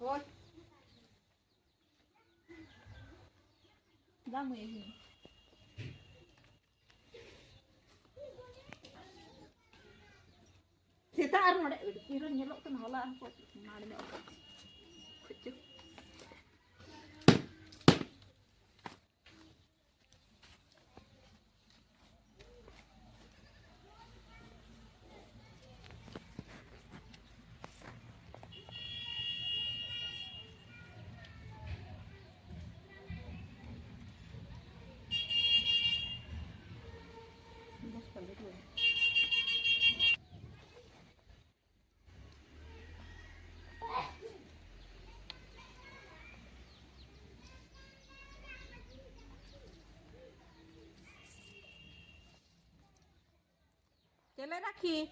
Ôi, ra mười gì? Kita harus ada, kira nyelok tuh nolak kok, mana nih? Kecil. Chele rakhi.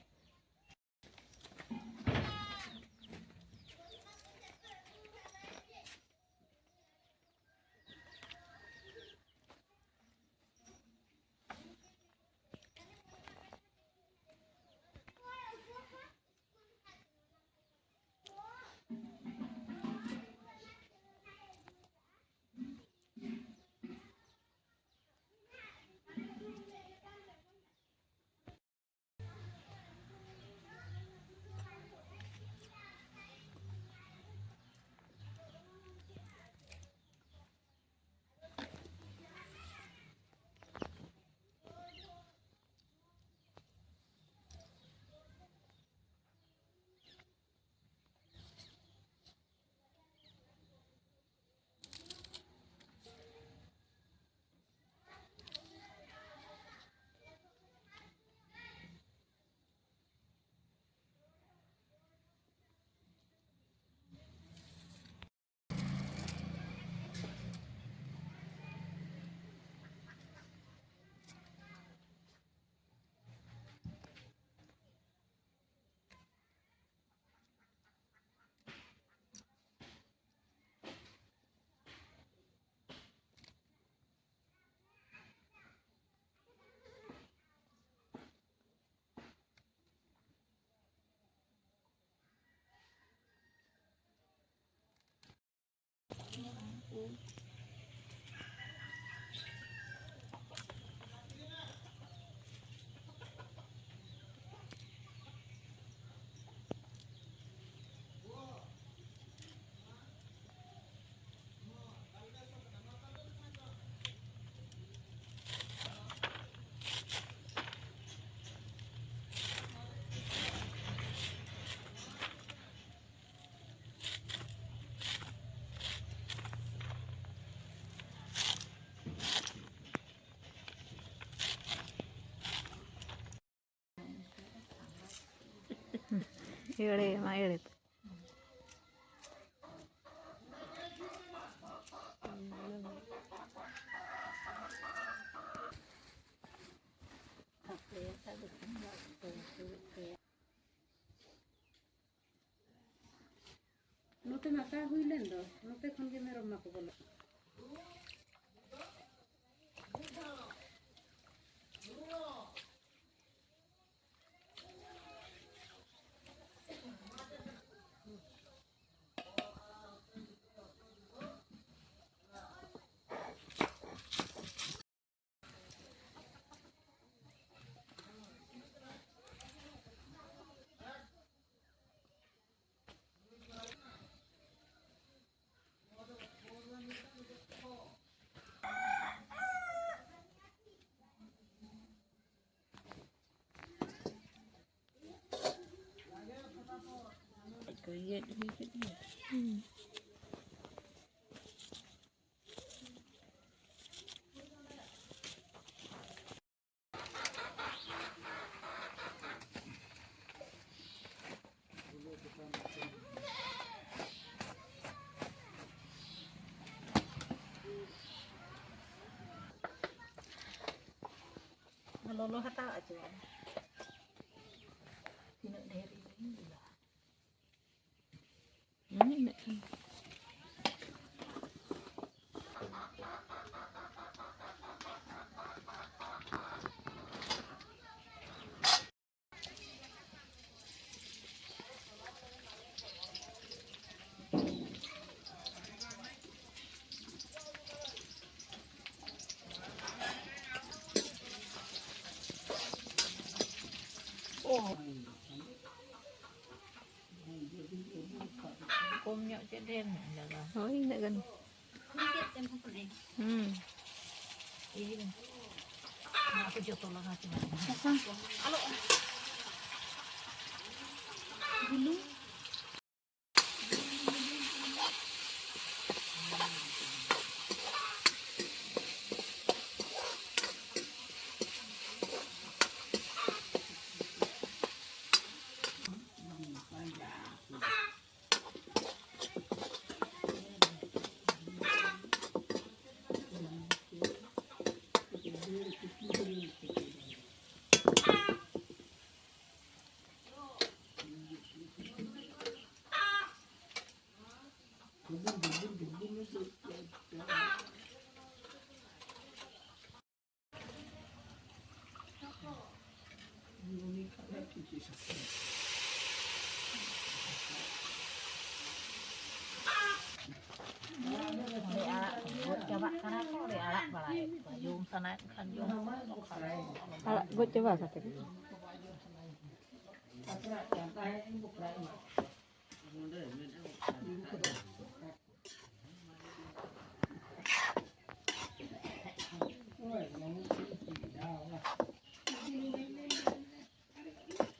Here, my edit. Note mata huilen do, note khon ge merom mako bolo. Iya, Lolo hata aja. Tidak dari ini lah. Ini Kumnya cedem jaga. Oh, ini kan. Sedikit yang penting. Ini. Nah, aku jatuh lah hati. Halo. Dulu. Coba karena aku udah alak balai. Yung sana kan yung. Alak, gue coba satu.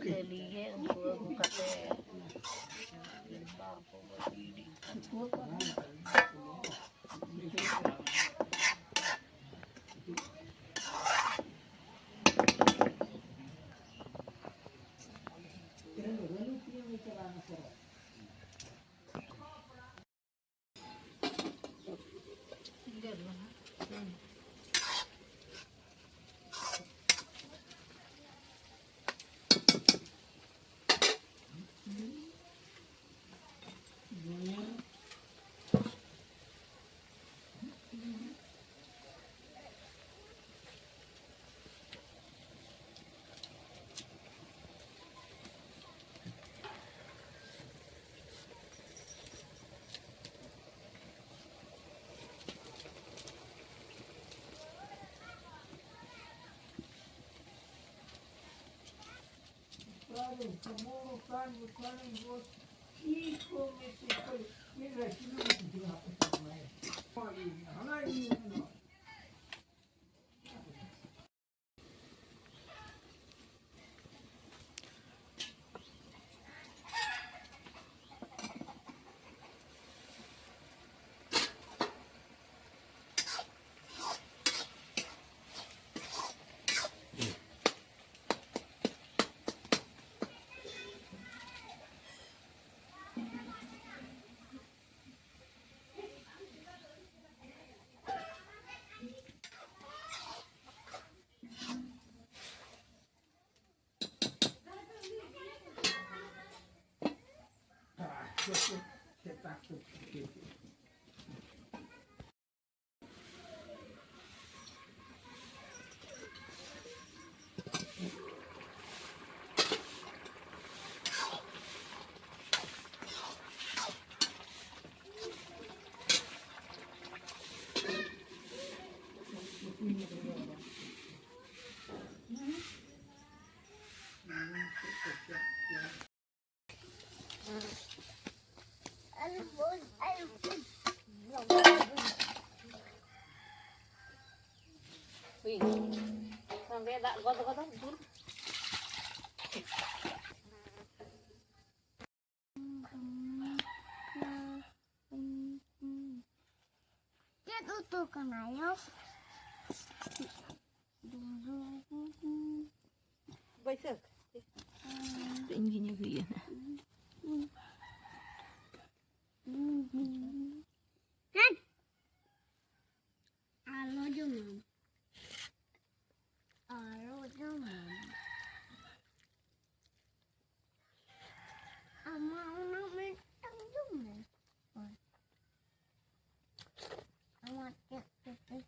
Kelihe untuk buka teh. Wih, sampai tak kotor-kotor pun. Besok. Tingginya gitu. Alo Jumam. Alo Jumam. Ama una mentang Jumam. Ama cek cek.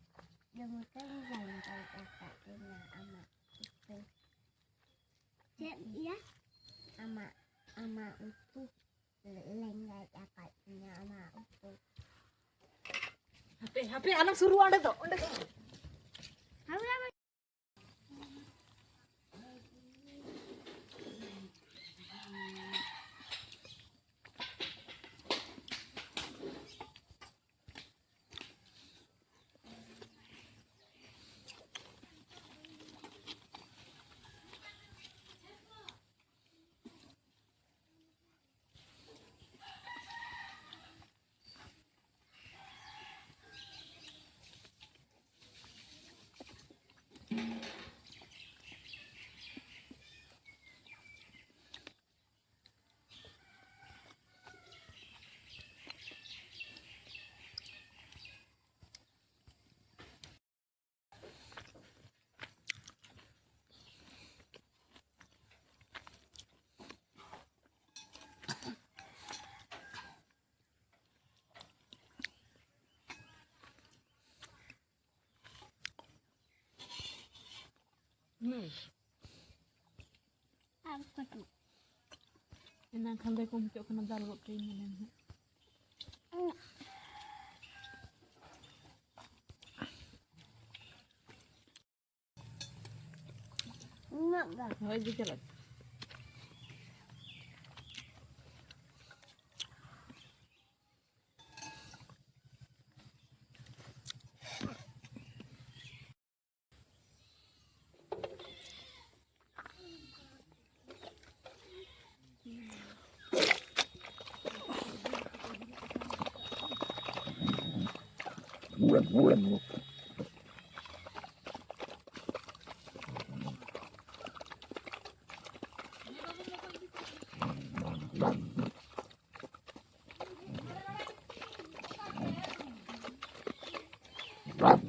Jangan jangan kakak ini ama itu. Cek ya. Ama itu lenggai kakaknya ama itu. HP anak suruh ada tuh. Apa tuh? Enak kan deh kumpul kena dalam keinginan. Enggak enggak. Oh itu jalan. Apa?